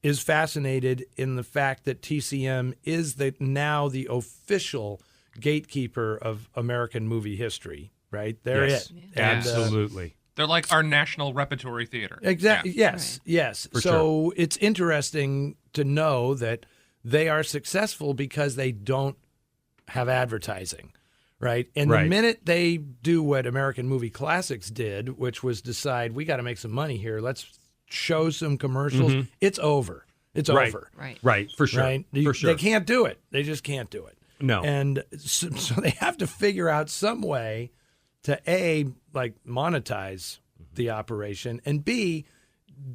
is fascinated in the fact that TCM is now the official gatekeeper of American movie history, right? They're it. And, absolutely. They're like our national repertory theater. Exactly. Yeah. Yes. For so sure. It's interesting to know that they are successful because they don't have advertising. Right. And the minute they do what American Movie Classics did, which was decide we got to make some money here, let's show some commercials, it's over. It's over. Right. For sure. Right? For sure. They can't do it. They just can't do it. No. And so they have to figure out some way to monetize the operation, and B,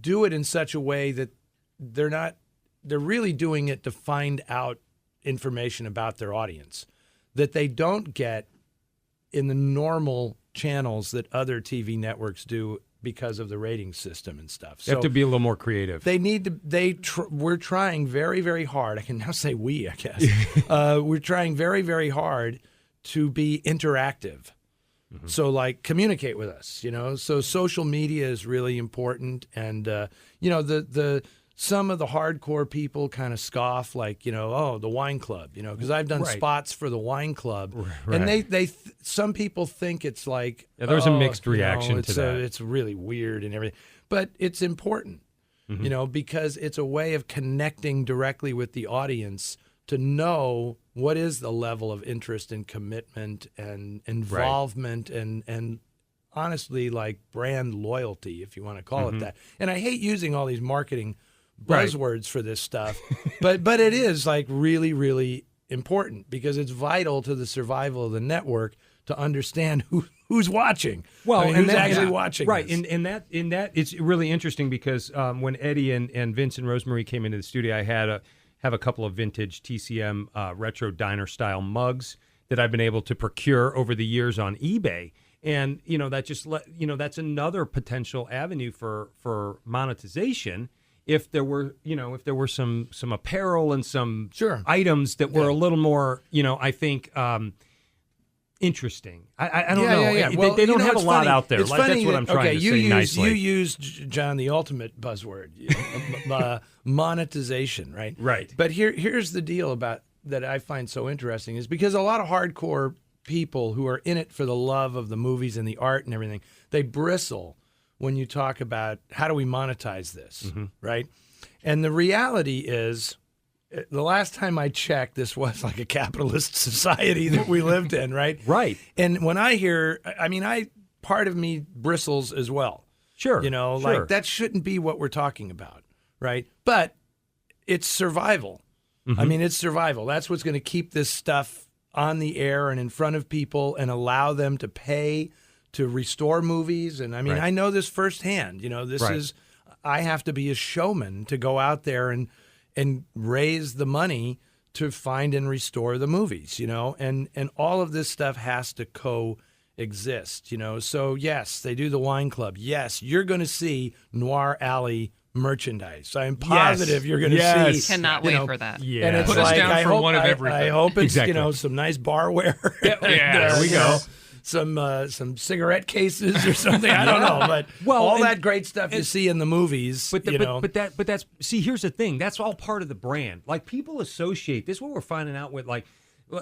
do it in such a way that they're really doing it to find out information about their audience that they don't get in the normal channels that other TV networks do because of the rating system and stuff. They have to be a little more creative. They need to. We're trying very, very hard. I can now say we, I guess. We're trying very, very hard to be interactive. Mm-hmm. So, communicate with us. So social media is really important, and the some of the hardcore people kind of scoff, the wine club, because I've done spots for the wine club, and some people think it's there's a mixed reaction to that. It's really weird and everything, but it's important, because it's a way of connecting directly with the audience to know what is the level of interest and commitment and involvement and honestly, brand loyalty, if you want to call it that. And I hate using all these marketing buzzwords for this stuff, but it is really, really important, because it's vital to the survival of the network to understand who's watching. Well, who's actually watching, right? This. In that, it's really interesting because when Eddie and Vince and Rosemarie came into the studio, I have a couple of vintage TCM retro diner style mugs that I've been able to procure over the years on eBay. And that's another potential avenue for monetization. If there were some apparel and some items that were a little more, I think, interesting. I don't know. Yeah. Well, they don't have a lot out there. It's funny that's what I'm trying to say nicely. You used, John, the ultimate buzzword, monetization, right? Right. But here's the deal about that I find so interesting is because a lot of hardcore people who are in it for the love of the movies and the art and everything, they bristle when you talk about how do we monetize this, right? And the reality is, the last time I checked, this was like a capitalist society that we lived in, right? Right. And when I hear, part of me bristles as well. Sure. That shouldn't be what we're talking about, right? But it's survival. It's survival. That's what's going to keep this stuff on the air and in front of people and allow them to pay to restore movies. And I know this firsthand. This is, I have to be a showman to go out there and raise the money to find and restore the movies, and all of this stuff has to coexist, So yes, they do the wine club. Yes, you're going to see Noir Alley merchandise. I'm positive you're going to see. Cannot wait for that. Yeah. And it's Put us like, down for one of everything. I hope it's Exactly. some nice barware. there we go. Some cigarette cases or something. I don't know, but all that great stuff you see in the movies. But that's see. Here's the thing. That's all part of the brand. Like people associate. This is what we're finding out with. Like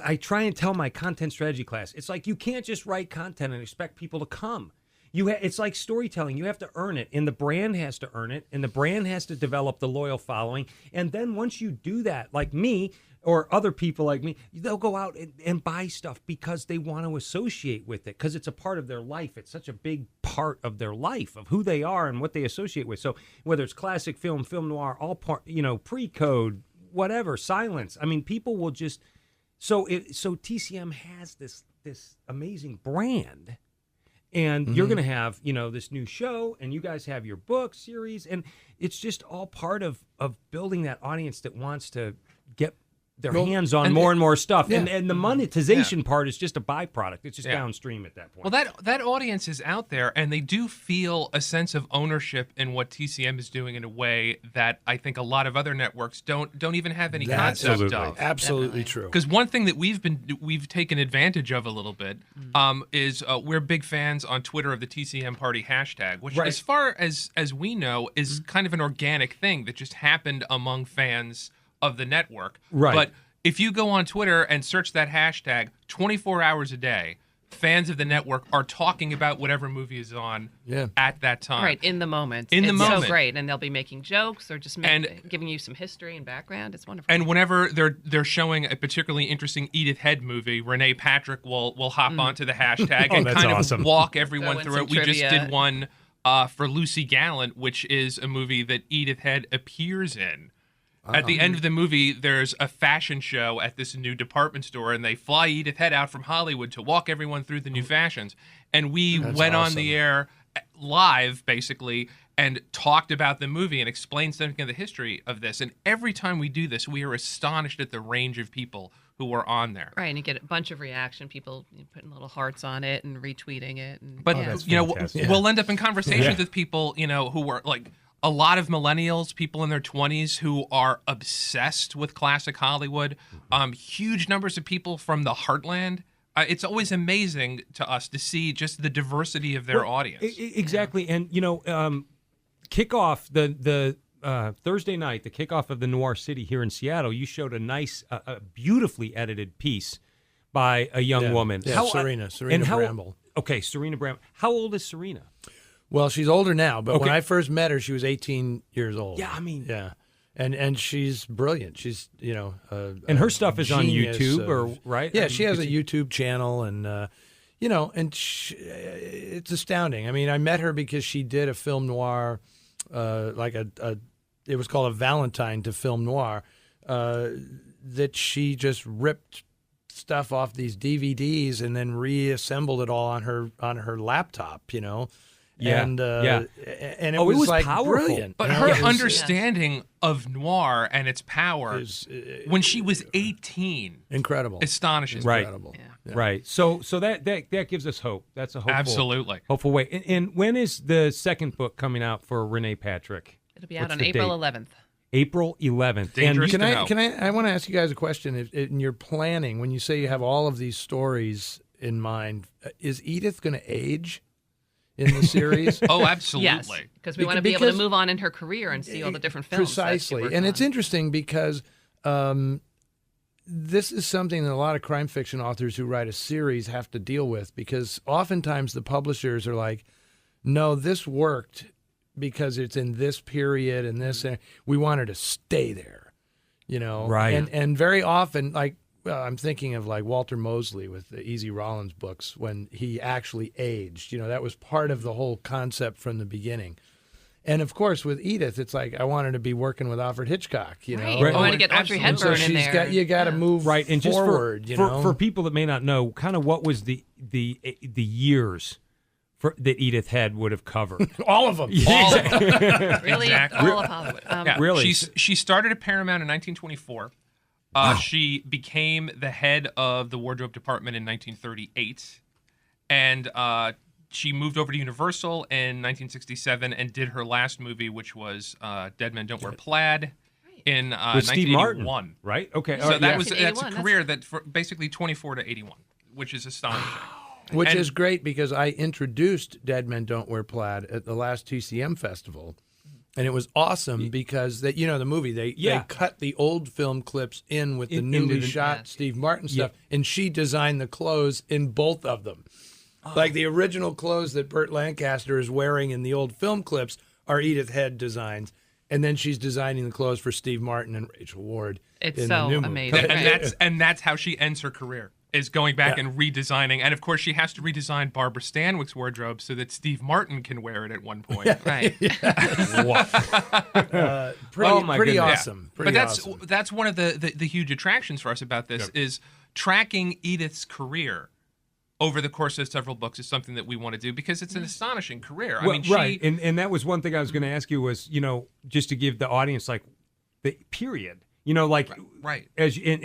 I try and tell my content strategy class. It's like you can't just write content and expect people to come. It's like storytelling. You have to earn it, and the brand has to earn it, and the brand has to develop the loyal following. And then once you do that, like me. Or other people like me, they'll go out and buy stuff because they want to associate with it because it's a part of their life. It's such a big part of their life, of who they are and what they associate with. So whether it's classic film, film noir, all part, pre-code, whatever, silence. I mean, people will just so TCM has this amazing brand, and you're going to have this new show, and you guys have your book series, and it's just all part of building that audience that wants to get their hands on more and more stuff. Yeah. And the monetization part is just a byproduct. It's just downstream at that point. Well, that audience is out there, and they do feel a sense of ownership in what TCM is doing in a way that I think a lot of other networks don't even have any concept of. Absolutely true. Because one thing that we've taken advantage of a little bit is we're big fans on Twitter of the TCM Party hashtag, which as far as we know is kind of an organic thing that just happened among fans of the network. Right. But if you go on Twitter and search that hashtag 24 hours a day, fans of the network are talking about whatever movie is on at that time. Right, in the moment. It's so great. And they'll be making jokes or just giving you some history and background. It's wonderful. And whenever they're showing a particularly interesting Edith Head movie, Renee Patrick will hop onto the hashtag and kind of walk everyone through it. We just did one for Lucy Gallant, which is a movie that Edith Head appears in. At the end of the movie, there's a fashion show at this new department store, and they fly Edith Head out from Hollywood to walk everyone through the new fashions. And we went on the air live, basically, and talked about the movie and explained something of the history of this. And every time we do this, we are astonished at the range of people who were on there. Right, and you get a bunch of reaction, people putting little hearts on it and retweeting it. And, but, we'll end up in conversations with people, who were like, a lot of millennials, people in their 20s who are obsessed with classic Hollywood, huge numbers of people from the heartland. It's always amazing to us to see just the diversity of their audience. Exactly. And, kickoff, the Thursday night, the kickoff of the Noir City here in Seattle, you showed a nice, beautifully edited piece by a young woman. Yeah, Serena Bramble. Okay, Serena Brown. How old is Serena? Well, she's older now, but when I first met her, she was 18 years old. Yeah, I mean... Yeah. And she's brilliant. She's, and her stuff is on YouTube, right? Yeah, she has a YouTube channel, and, it's astounding. I mean, I met her because she did a film noir, it was called a Valentine to film noir, that she just ripped stuff off these DVDs and then reassembled it all on her laptop, Yeah, and it was like powerful. Brilliant. But her understanding of noir and its power when she was 18, incredible, astonishing, right? Incredible. Yeah. Right. So that gives us hope. That's a hopeful way. And when is the second book coming out for Renee Patrick? It'll be out on April 11th. April 11th. Dangerous I want to ask you guys a question. In your planning, when you say you have all of these stories in mind, is Edith going to age in the series? Oh, absolutely. Yes, because we want to be able to move on in her career and see all the different films. Precisely. And it's interesting because this is something that a lot of crime fiction authors who write a series have to deal with, because oftentimes the publishers are like, no, this worked because it's in this period and this, and we want her to stay there, Right. And very often, I'm thinking of like Walter Mosley with the Easy Rollins books when he actually aged. That was part of the whole concept from the beginning. And of course, with Edith, it's like I want her to be working with Alfred Hitchcock. Right. I want to get Audrey Hepburn in there. You got to move right. And forward. Just for people that may not know, kind of what was the years that Edith Head would have covered? All of them. All of them. Really, exactly. all of Hollywood. Really, she started at Paramount in 1924. Wow. She became the head of the wardrobe department in 1938, and she moved over to Universal in 1967 and did her last movie, which was Dead Men Don't Wear Plaid. In With Steve 1981, Martin, right? Okay, So that's a 1981, career that for basically 24 to 81, which is astonishing. Which is great because I introduced Dead Men Don't Wear Plaid at the last TCM festival. And it was awesome because the movie, they cut the old film clips in with the newly shot Steve Martin stuff, and she designed the clothes in both of them. Like the original clothes that Burt Lancaster is wearing in the old film clips are Edith Head designs. And then she's designing the clothes for Steve Martin and Rachel Ward. It's in so the new amazing. movie. And that's how she ends her career, is going back and redesigning. And, of course, she has to redesign Barbara Stanwyck's wardrobe so that Steve Martin can wear it at one point. Right. Pretty awesome. Yeah. But that's one of the huge attractions for us about this is tracking Edith's career over the course of several books is something that we want to do because it's an astonishing career. I mean, right. And that was one thing I was going to ask you was, just to give the audience like the period, right.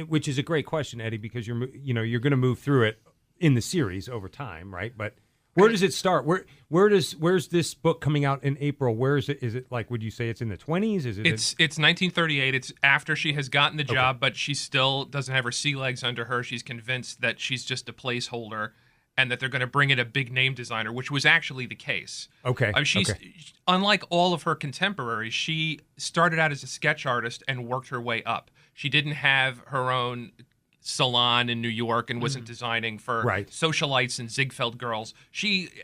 Which is a great question, Eddie, because you're going to move through it in the series over time, right? But where does it start? Where's this book coming out in April? Where is it? Is it like, would you say it's in the 20s? Is it? It's 1938. It's after she has gotten the job, but she still doesn't have her sea legs under her. She's convinced that she's just a placeholder and that they're going to bring in a big name designer, which was actually the case. Okay. She's unlike all of her contemporaries, she started out as a sketch artist and worked her way up. She didn't have her own salon in New York and wasn't designing for socialites and Ziegfeld girls.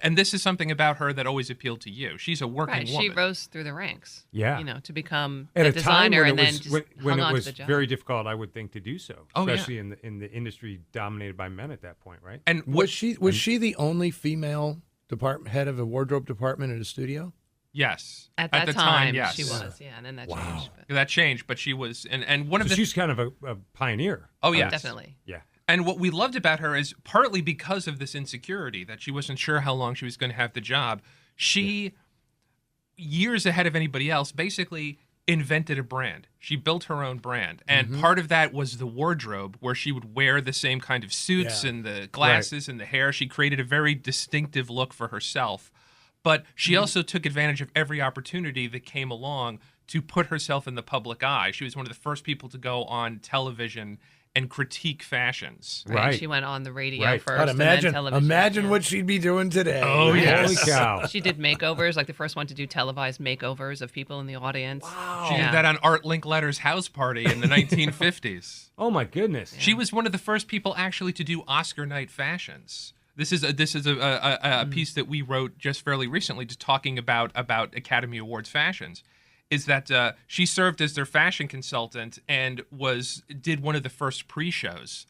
And this is something about her that always appealed to you. She's a working woman. She rose through the ranks. Yeah. To become at a time designer when and then just when hung it on was to the job. very difficult, I would think, to do so, Oh, especially in the industry dominated by men at that point, right? And was she the only female head of a wardrobe department at a studio? Yes. At that the time, yes. she was, and then that changed. But. That changed, but she was, and one of the... She's kind of a pioneer. Oh, yes. Definitely. Yeah. And what we loved about her is partly because of this insecurity that she wasn't sure how long she was going to have the job. She, years ahead of anybody else, basically invented a brand. She built her own brand. And part of that was the wardrobe, where she would wear the same kind of suits and the glasses and the hair. She created a very distinctive look for herself. But she also took advantage of every opportunity that came along to put herself in the public eye. She was one of the first people to go on television and critique fashions. Right. She went on the radio first and imagine, then television. Imagine what she'd be doing today. Oh, yes. Holy cow. She did makeovers, like the first one to do televised makeovers of people in the audience. Wow. She did that on Art Linkletter's house party in the 1950s. Oh, my goodness. Yeah. She was one of the first people actually to do Oscar night fashions. This is a piece that we wrote just fairly recently, just talking about Academy Awards fashions. Is that she served as their fashion consultant and did one of the first pre-shows.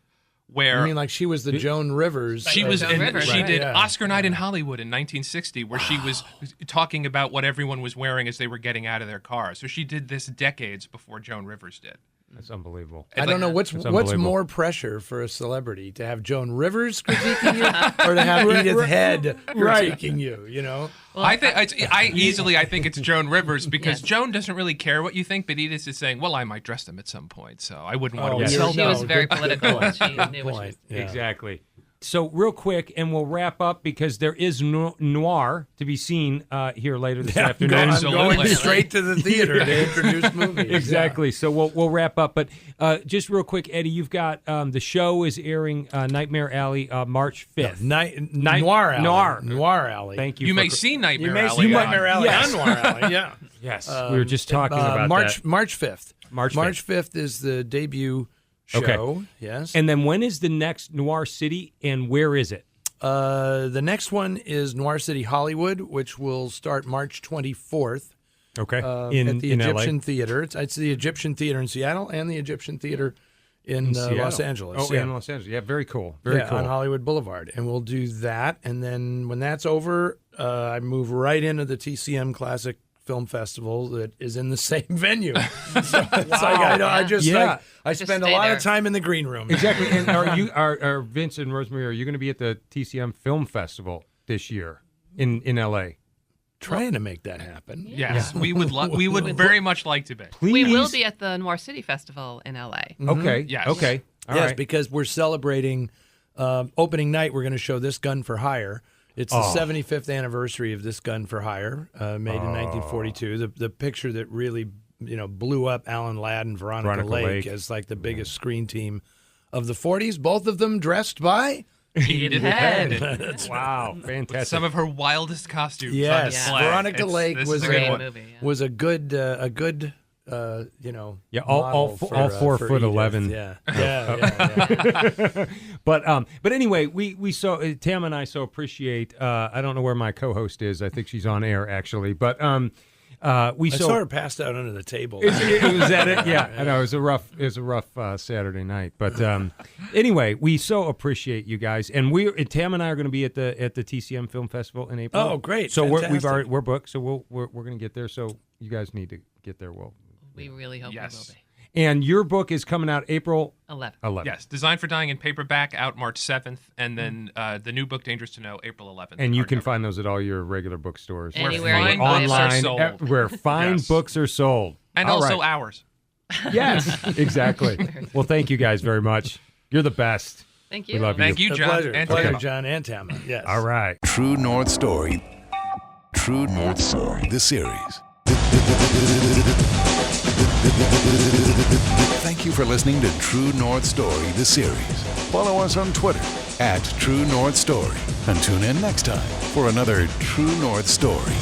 Where I mean, like she was the Joan Rivers. She was. She did Yeah. Oscar Night in Hollywood in 1960, where she was talking about what everyone was wearing as they were getting out of their cars. So she did this decades before Joan Rivers did. That's unbelievable. I don't know what's more pressure for a celebrity, to have Joan Rivers critiquing you or to have Edith Head critiquing you. You know, well, I think I think it's Joan Rivers because Joan doesn't really care what you think, but Edith is saying, "Well, I might dress them at some point, so I wouldn't want to." She was very political. And she knew what she was. Exactly. So real quick, and we'll wrap up because there is Noir to be seen here later this afternoon. I'm going straight to the theater to introduce movies. Exactly. So we'll wrap up. But just real quick, Eddie, you've got the show is airing Nightmare Alley March 5th. Noir Alley. Noir Alley. Thank you. You may see Nightmare Alley. Nightmare Alley Yes. on Noir Alley. Yeah. Yes. We were just talking about March that. March 5th. March 5th is the debut show. Okay. Yes. And then when is the next Noir City and where is it? The next one is Noir City Hollywood, which will start March 24th. Okay. At the in Egyptian LA? Theater. It's the Egyptian Theater in Seattle and the Egyptian Theater in Los Angeles. Oh, in Los Angeles. Yeah, very cool. Very cool. On Hollywood Boulevard. And we'll do that. And then when that's over, I move right into the TCM Classic Film Festival that is in the same venue. So it's I spend a lot of time in the green room. Exactly. And are Vince and Rosemarie, are you going to be at the TCM Film Festival this year in LA? Trying to make that happen. Yes, we would very much like to be. Please. We will be at the Noir City Festival in LA. Okay. Yes. Okay. All right. Because we're celebrating opening night. We're going to show This Gun for Hire. It's the 75th anniversary of this gun for hire, made in 1942. The picture that really, blew up Alan Ladd and Veronica Lake as like the biggest screen team of the 40s. Both of them dressed by Edith Head. Wow, fantastic. With some of her wildest costumes. Yes, on display. Veronica Lake This was is a great movie. Yeah. was a good all model 4'11". Yeah. But anyway, we so Tam and I so appreciate. I don't know where my co-host is. I think she's on air actually, but I saw her passed out under the table. It was at it. Yeah, I know it was a rough Saturday night. But anyway, we so appreciate you guys, and Tam and I are going to be at the TCM Film Festival in April. Oh, great! So Fantastic. we're booked. So we're going to get there. So you guys need to get there. We really hope we will be. And your book is coming out April 11th. Yes, Designed for Dying in paperback, out March 7th, and then the new book, Dangerous to Know, April 11th. And you can find those at all your regular bookstores. Anywhere where you fine can books buy are them. sold. Where fine books are sold. And All also right. ours. Yes, exactly. Well, thank you guys very much. You're the best. Thank you. We love Thank you, A John. pleasure, And pleasure, Tama. John and Tama. Yes. All right. True North Story. True North Story, the series. Thank you for listening to True North Story, the series. Follow us on Twitter @True North Story. And tune in next time for another True North Story.